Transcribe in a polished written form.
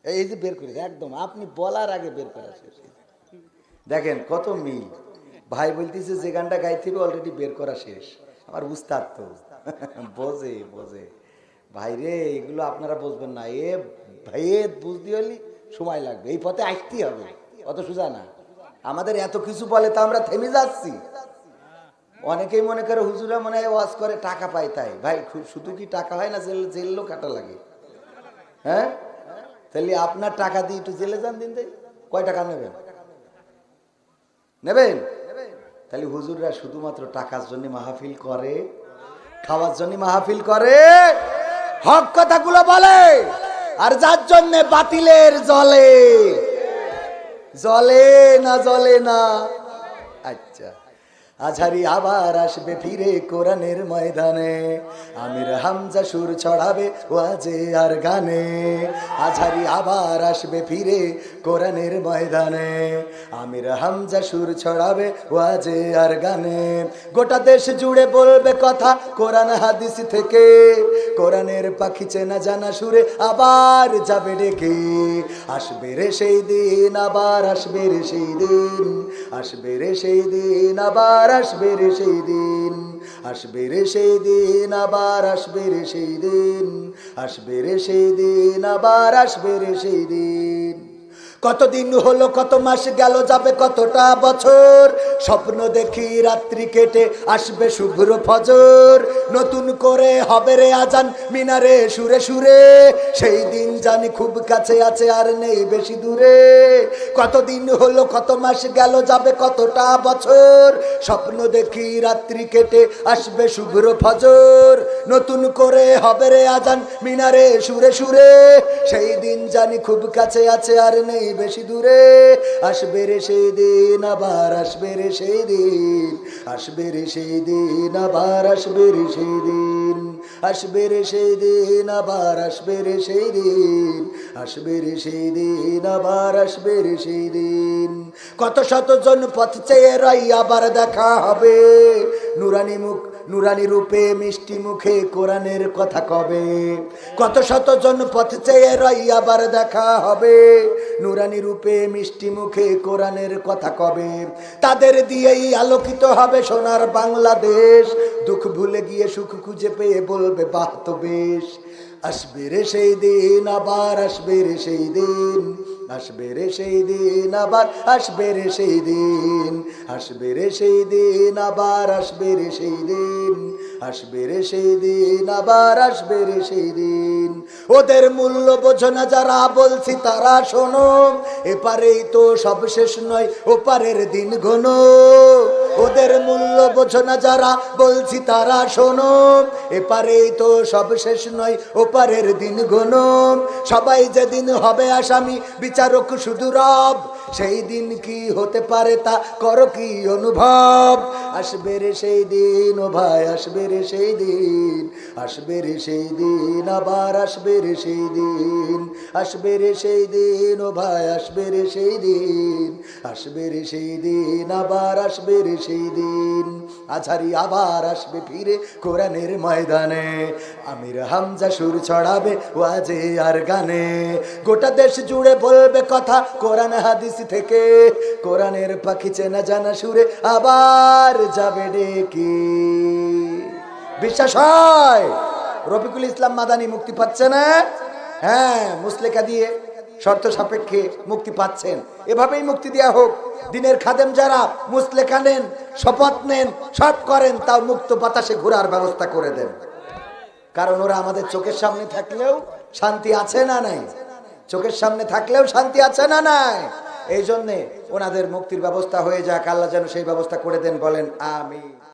এই যে বের করে একদম আপনি বলার আগে বের করা শেষ। দেখেন কত মিল। ভাই বলতেছে যে গানটা গাইতে হবে অলরেডি বের করা শেষ। আমার উস্তাদ তো বোঝে বোঝে। ভাই রে এগুলো আপনারা বুঝবেন না, এ ভাইয়ে বুঝতে হলে সময় লাগবে, এই পথে আসতেই হবে, অত সোজা না। আমাদের এত কিছু বলে তো আমরা থেমে যাচ্ছি। অনেকেই মনে করে হুজুরা মনে হয় ওয়াজ করে টাকা পায়, তাই ভাই শুধু কি টাকা হয় না, জেলও কাটা লাগে। হ্যাঁ তাহলে আপনার টাকা দিয়ে একটু জেলে যান দিন দেয়, কয় টাকা নেবেন? নেবেন? তাহলে হুজুররা শুধুমাত্র টাকার জন্য মাহফিল করে, খাওয়ার জন্য মাহফিল করে, হক কথাগুলো বলে, আর যার জন্য বাতিলের জলে জ্বলে না জ্বলে না। আচ্ছা, আজহারি আবার আসবে ফিরে কোরআনের ময়দানে, আমির হামজা সুর ছড়াবে ওয়াজে আর গানে। আজহারি আবার আসবে ফিরে কোরআনের ময়দানে, আমির হামজা সুর ছড়াবে ওয়াজে আর গানে। গোটা দেশ জুড়ে বলবে কথা কোরআন হাদিস থেকে, কোরআনের পাখি চেনা জানা সুরে আবার যাবে ডেকে। আসবে রে সেই দিন, আবার আসবে রে সেই দিন, আসবে রে সেই দিন, আবার আসবে রে সেই দিন, আসবে রে সেই দিন, আবার আসবে রে সেই দিন, আসবে রে সেই দিন, আবার আসবে রে সেই দিন। কতদিন হলো, কত মাস গেল, যাবে কতটা বছর, স্বপ্ন দেখি রাত্রি কেটে আসবে শুভ্র ফজর, নতুন করে হবে রে আজান মিনারে সুরে সুরে, সেই দিন জানি খুব কাছে আছে আর নেই বেশি দূরে। কতদিন হলো, কত মাস গেল, যাবে কতটা বছর, স্বপ্ন দেখি রাত্রি কেটে আসবে শুভ্র ফজর, নতুন করে হবে রে আজান মিনারে সুরে সুরে, সেই দিন জানি খুব কাছে আছে আর নেই বেশি দূরে। আসবে রে সেই দিন, আবার আসবে রে সেই দিন, আসবে রে সেই দিন, আবার আসবে রে সেই দিন, আসবে রে সেই দিন, আবার আসবে রে সেই দিন, আসবে রে সেই দিন, আবার আসবে রে সেই দিন। কত শত জন পথ চেয়ে রাই আবার দেখা হবে, নুরানি মুখ নুরানি রূপে মিষ্টি মুখে কোরআনের কথা কবে। কত শত জন পথ চেয়ে রই আবার দেখা হবে, নুরানি রূপে মিষ্টি মুখে কোরআনের কথা কবে। তাদের দিয়েই আলোকিত হবে সোনার বাংলাদেশ, দুঃখ ভুলে গিয়ে সুখ খুঁজে পেয়ে বলবে বাহ তো বেশ। আসবে রে সেই দিন, আবার আসবে রে সেই দিন, আসবে রে সেই দিন, আবার আসবে রে সেই দিন, আসবে রে সেই দিন, আবার আসবে রে সেই দিন, আসবে রে সেই দিন, আবার আসবে রে সেই দিন। ওদের মূল্য বোঝো না যারা, বলছি তারা শোনো, এপারেই তো সব শেষ নয়, ওপারের দিন ঘনো। ওদের মূল্য বোঝো না যারা, বলছি তারা শোনো, এপারেই তো সব শেষ নয়, ওপারের দিন ঘনো। সবাই যেদিন হবে আসামি, বিচারক শুধু রব, সেই দিন কি হতে পারে তা করো কি অনুভব। আসবে রে সেই দিন, ও ভাই আসবে রে সেই দিন, আসবে রে সেই দিন, আবার আসবে রে সেই দিন, আসবে রে সেই দিন, ও ভাই আসবে রে সেই দিন, আসবে রে সেই দিন, আবার আসবে রে সেই দিন। আজহারি আবার আসবে ফিরে কোরআনের ময়দানে, আমির হামজা সুর ছড়াবে ওয়াজে আর গানে। গোটা দেশ জুড়ে বলবে কথা কোরআন হাদিস থেকে, কোরআনের পাখি চেনা জানা সুরে আবার যাবে ডেকে। বিশ্বাস হয়? রফিকুল ইসলাম মাদানী মুক্তি পাচ্ছে না? হ্যাঁ, মুসলেকা দিয়ে শর্ত সাপেক্ষে মুক্তি পাচ্ছেন। এভাবেই মুক্তি দেয়া হোক। দিনের খাদেম যারা মুসলেকা নেন, শপথ নেন, সব করেন, তাও মুক্ত বাতাসে ঘোরার ব্যবস্থা করে দেন। কারণ ওরা আমাদের চোখের সামনে থাকলেও শান্তি আছে না নাই? চোখের সামনে থাকলেও শান্তি আছে না নাই? এই জন্যে ওনাদের মুক্তির ব্যবস্থা হয়ে যাক, আল্লাহ যেন সেই ব্যবস্থা করে দেন, বলেন আমিন।